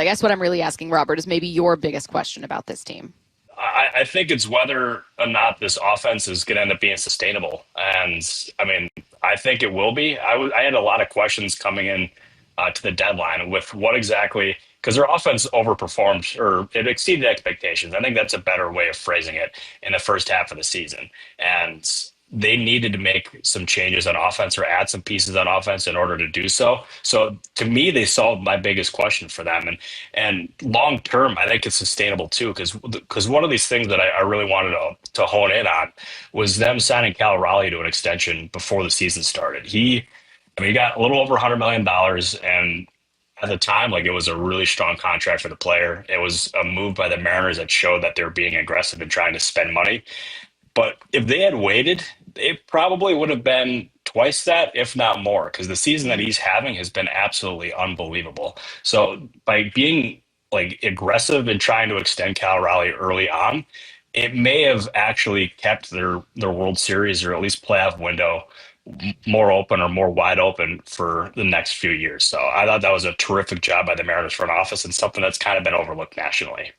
I guess what I'm really asking, Robert, is maybe your biggest question about this team. I think it's whether or not this offense is going to end up being sustainable. And I mean, I think it will be. I had a lot of questions coming in to the deadline with what exactly, because their offense overperformed or it exceeded expectations. I think that's a better way of phrasing it in the first half of the season. And they needed to make some changes on offense or add some pieces on offense in order to do so. So to me, they solved my biggest question for them. And long term, I think it's sustainable too, because one of these things that I really wanted to hone in on was them signing Cal Raleigh to an extension before the season started. He got a little over $100 million, and at the time, like, it was a really strong contract for the player. It was a move by the Mariners that showed that they're being aggressive and trying to spend money. But if they had waited, it probably would have been twice that, if not more, because the season that he's having has been absolutely unbelievable. So by being like aggressive and trying to extend Cal Raleigh early on, it may have actually kept their World Series or at least playoff window more open or more wide open for the next few years. So I thought that was a terrific job by the Mariners front office and something that's kind of been overlooked nationally.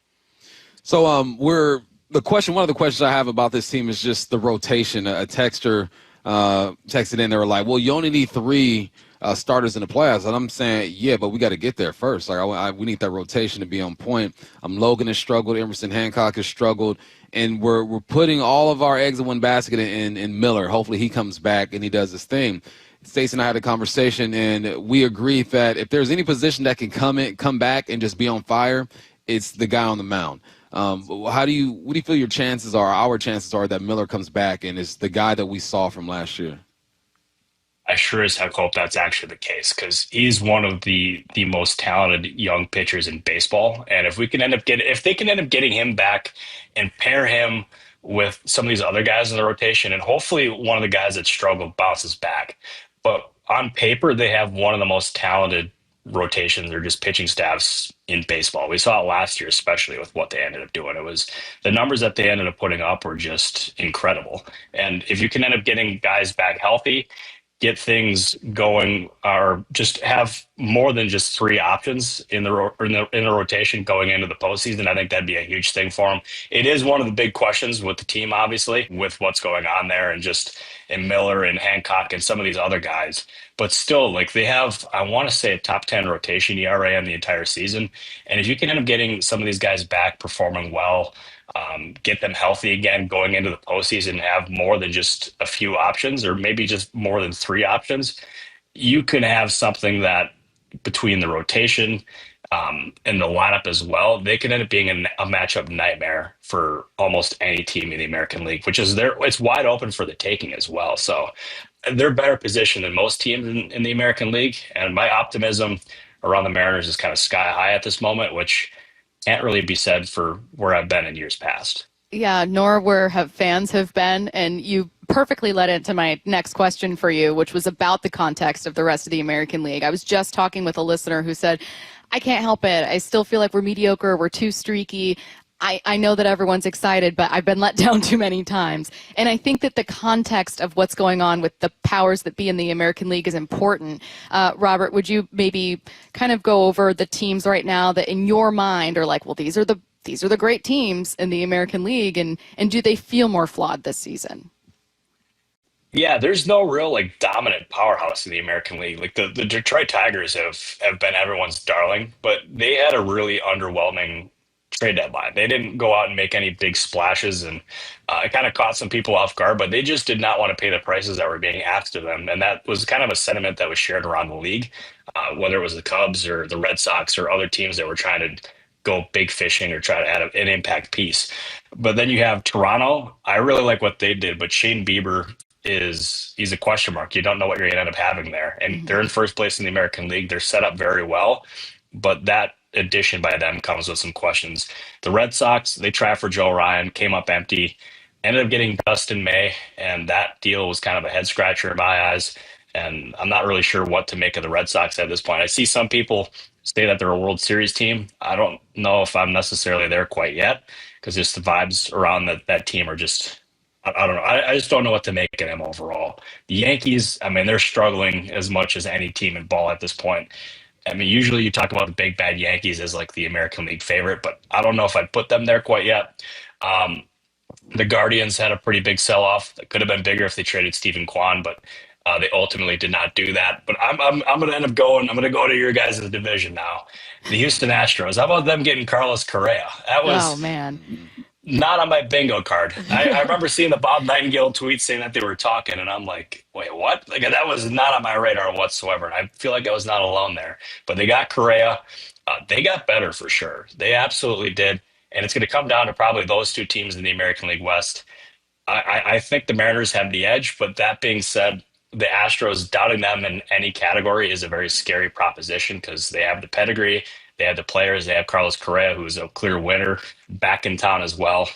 So one of the questions I have about this team is just the rotation. A texter texted in, they were like, well, you only need three starters in the playoffs. And I'm saying, yeah, but we got to get there first. Like, we need that rotation to be on point. Logan has struggled. Emerson Hancock has struggled. And we're putting all of our eggs in one basket in Miller. Hopefully he comes back and he does his thing. Stacey and I had a conversation, and we agreed that if there's any position that can come back and just be on fire, it's the guy on the mound. What do you feel your chances are, our chances are, that Miller comes back and is the guy that we saw from last year? I sure as heck hope that's actually the case, because he's one of the most talented young pitchers in baseball. And if they can end up getting him back and pair him with some of these other guys in the rotation, and hopefully one of the guys that struggled bounces back. But on paper, they have one of the most talented rotations or just pitching staffs in baseball. We saw it last year, especially with what they ended up doing. It was the numbers that they ended up putting up were just incredible. And if you can end up getting guys back healthy, get things going, or just have more than just three options in the rotation going into the postseason, I think that'd be a huge thing for them. It is one of the big questions with the team, obviously, with what's going on there and just in Miller and Hancock and some of these other guys. But still, like, they have, I want to say, a top 10 rotation ERA on the entire season. And if you can end up getting some of these guys back performing well, get them healthy again going into the postseason, have more than just a few options or maybe just more than three options, you can have something that between the rotation and the lineup as well, they can end up being a matchup nightmare for almost any team in the American League, which is it's wide open for the taking as well. So they're better positioned than most teams in the American League. And my optimism around the Mariners is kind of sky high at this moment, which can't really be said for where I've been in years past. Yeah, nor where fans have been. And you perfectly led into my next question for you, which was about the context of the rest of the American League. I was just talking with a listener who said, I can't help it. I still feel like we're mediocre. We're too streaky. I know that everyone's excited, but I've been let down too many times. And I think that the context of what's going on with the powers that be in the American League is important. Robert, would you maybe kind of go over the teams right now that in your mind are like, well, these are the great teams in the American League, and do they feel more flawed this season? Yeah, there's no real like dominant powerhouse in the American League. Like the Detroit Tigers have been everyone's darling, but they had a really underwhelming trade deadline. They didn't go out and make any big splashes, and it kind of caught some people off guard, but they just did not want to pay the prices that were being asked of them. And that was kind of a sentiment that was shared around the league, whether it was the Cubs or the Red Sox or other teams that were trying to go big fishing or try to add an impact piece. But then you have Toronto. I really like what they did, but Shane Bieber he's a question mark. You don't know what you're going to end up having there. And they're in first place in the American League. They're set up very well, but that addition by them comes with some questions. The Red Sox, they tried for Joe Ryan, came up empty, ended up getting Dustin May, and that deal was kind of a head scratcher in my eyes. And I'm not really sure what to make of the Red Sox at this point. I see some people say that they're a World Series team. I don't know if I'm necessarily there quite yet, because just the vibes around that team are just, I don't know. I just don't know what to make of them overall. The Yankees, I mean, they're struggling as much as any team in ball at this point. I mean, usually you talk about the big bad Yankees as like the American League favorite, but I don't know if I'd put them there quite yet. Um, the Guardians had a pretty big sell-off. That could have been bigger if they traded Stephen Kwan, but they ultimately did not do that. But I'm going to end up going. I'm going to go to your guys' division now. The Houston Astros. How about them getting Carlos Correa? That Oh was man. not on my bingo card. I remember seeing the Bob Nightingale tweet saying that they were talking, and I'm like, wait, what? Like that was not on my radar whatsoever. And I feel like I was not alone there. But they got Correa. They got better for sure. They absolutely did. And it's going to come down to probably those two teams in the American League West. I think the Mariners have the edge, but that being said, the Astros doubting them in any category is a very scary proposition because they have the pedigree, they have the players, they have Carlos Correa, who's a clear winner, back in town as well.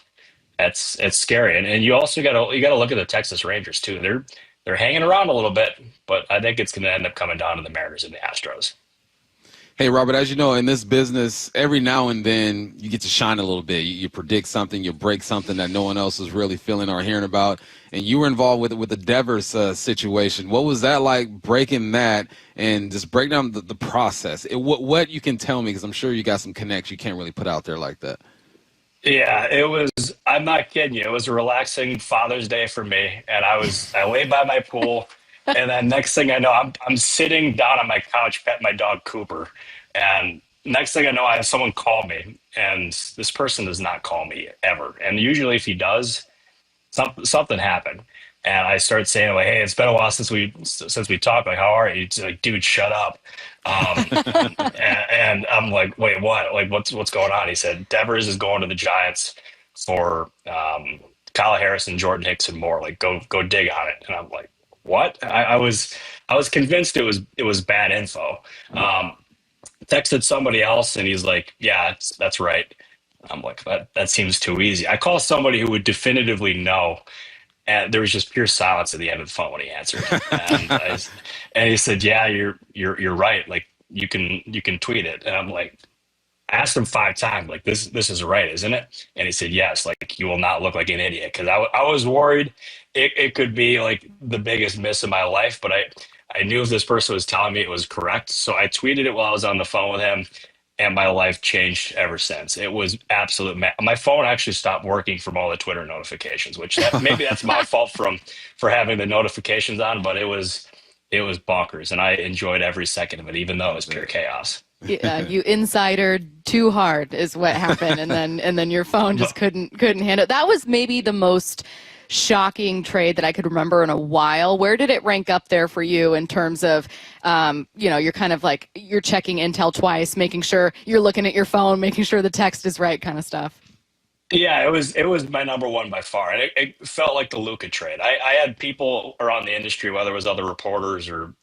It's scary, and you also got to look at the Texas Rangers too. They're hanging around a little bit, but I think it's going to end up coming down to the Mariners and the Astros. Hey, Robert, as you know, in this business, every now and then you get to shine a little bit. You predict something, you break something that no one else is really feeling or hearing about. And you were involved with the Devers situation. What was that like, breaking that, and just break down the process? What you can tell me, because I'm sure you got some connects you can't really put out there like that. Yeah, it was. I'm not kidding you. It was a relaxing Father's Day for me, and I laid by my pool, and then next thing I know, I'm sitting down on my couch petting my dog Cooper, and next thing I know, I have someone call me, and this person does not call me ever, and usually if he does, something happened. And I started saying like, "Hey, it's been a while since we talked. Like, how are you?" It's like, "Dude, shut up." And I'm like, "Wait, what? Like, what's going on?" He said, "Devers is going to the Giants for Kyle Harrison, Jordan Hicks, and more. Like, go dig on it." And I'm like, "What?" I was convinced it was bad info. Texted somebody else, and he's like, "Yeah, that's right." I'm like, that seems too easy. I call somebody who would definitively know, and there was just pure silence at the end of the phone when he answered. And he said, "Yeah, you're right. Like you can tweet it." And I'm like, I asked him 5 times, like this is right, isn't it? And he said, "Yes. Like you will not look like an idiot." Because I was worried it could be like the biggest miss of my life, but I knew if this person was telling me it was correct, so I tweeted it while I was on the phone with him, and my life changed ever since. It was absolute. My phone actually stopped working from all the Twitter notifications, which maybe that's my fault for having the notifications on, but it was bonkers, and I enjoyed every second of it, even though it was pure chaos. Yeah, you insidered too hard is what happened, and then your phone just couldn't handle it. That was maybe the most shocking trade that I could remember in a while. Where did it rank up there for you in terms of, you're kind of like you're checking intel twice, making sure you're looking at your phone, making sure the text is right, kind of stuff? Yeah, it was my number one by far, and it felt like the Luka trade. I had people around the industry, whether it was other reporters or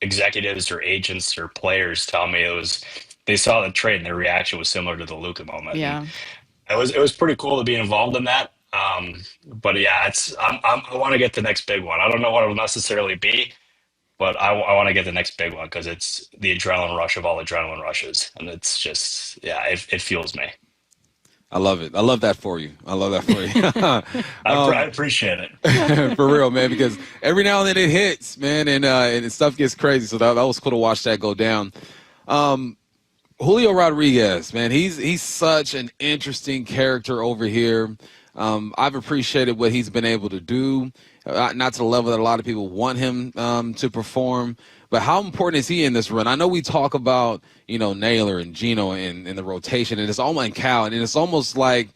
executives or agents or players, tell me they saw the trade and their reaction was similar to the Luka moment. And Yeah. it was pretty cool to be involved in that. But yeah, I want to get the next big one. I don't know what it'll necessarily be, but I want to get the next big one because it's the adrenaline rush of all adrenaline rushes, and it's just yeah, it fuels me. I love it. I love that for you. I love that for you. I appreciate it. For real, man, because every now and then it hits, man, and stuff gets crazy. So that was cool to watch that go down. Julio Rodríguez, man, he's such an interesting character over here. I've appreciated what he's been able to do, not to the level that a lot of people want him to perform. But how important is he in this run? I know we talk about, Naylor and Gino in the rotation, and it's almost in Cal, and it's almost like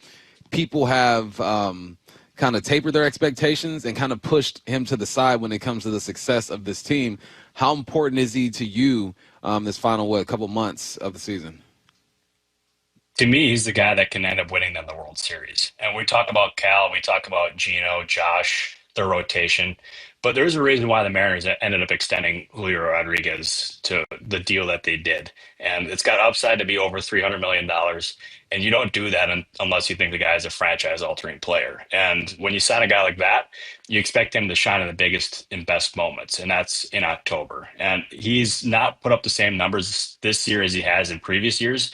people have kind of tapered their expectations and kind of pushed him to the side when it comes to the success of this team. How important is he to you this final, couple months of the season? To me, he's the guy that can end up winning them the World Series. And we talk about Cal, we talk about Gino, Josh, their rotation. But there's a reason why the Mariners ended up extending Julio Rodriguez to the deal that they did. And it's got upside to be over $300 million. And you don't do that unless you think the guy is a franchise-altering player. And when you sign a guy like that, you expect him to shine in the biggest and best moments, and that's in October. And he's not put up the same numbers this year as he has in previous years.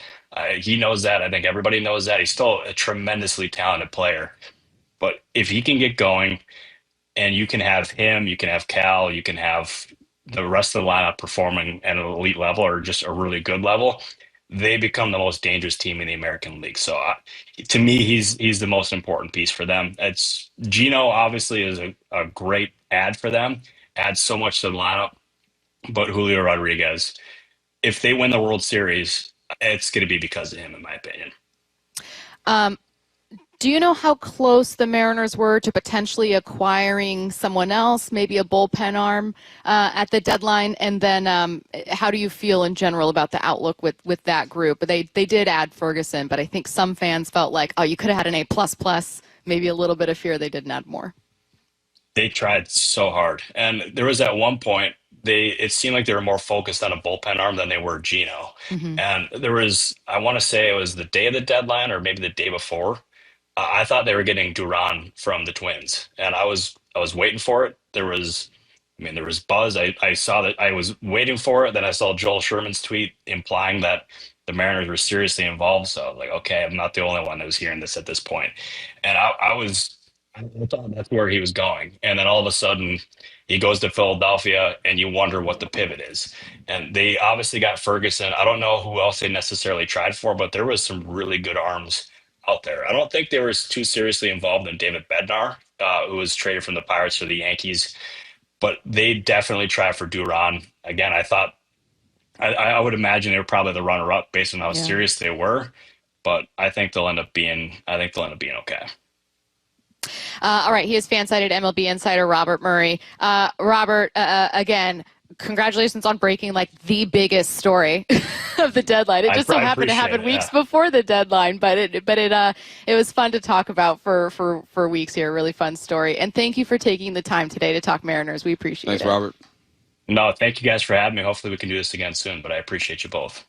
He knows that. I think everybody knows that. He's still a tremendously talented player. But if he can get going, and you can have him, you can have Cal, you can have the rest of the lineup performing at an elite level or just a really good level, they become the most dangerous team in the American League. So to me, he's the most important piece for them. It's Gino obviously is a great add for them, adds so much to the lineup, but Julio Rodriguez, if they win the World Series, it's going to be because of him, in my opinion. Do you know how close the Mariners were to potentially acquiring someone else, maybe a bullpen arm at the deadline? And then how do you feel in general about the outlook with that group? They did add Ferguson, but I think some fans felt like, oh, you could have had an A++, maybe a little bit of fear they didn't add more. They tried so hard. And there was at one point, it seemed like they were more focused on a bullpen arm than they were Gino. Mm-hmm. And there was, I want to say it was the day of the deadline or maybe the day before. I thought they were getting Duran from the Twins, and I was waiting for it. There was buzz. I saw that. I was waiting for it. Then I saw Joel Sherman's tweet implying that the Mariners were seriously involved. So I was like, okay, I'm not the only one that was hearing this at this point. And I thought that's where he was going. And then all of a sudden he goes to Philadelphia and you wonder what the pivot is. And they obviously got Ferguson. I don't know who else they necessarily tried for, but there was some really good arms out there. I don't think they were too seriously involved in David Bednar, who was traded from the Pirates to the Yankees, but they definitely tried for Duran. Again, I would imagine they were probably the runner-up based on how serious they were, but I think they'll end up being okay. All right, he is fan-sided MLB Insider Robert Murray. Robert, again, congratulations on breaking like the biggest story of the deadline. It just so happened to happen weeks before the deadline, but it was fun to talk about for weeks here. Really fun story. And thank you for taking the time today to talk Mariners. We appreciate it. Thanks, Robert. No, thank you guys for having me. Hopefully we can do this again soon, but I appreciate you both.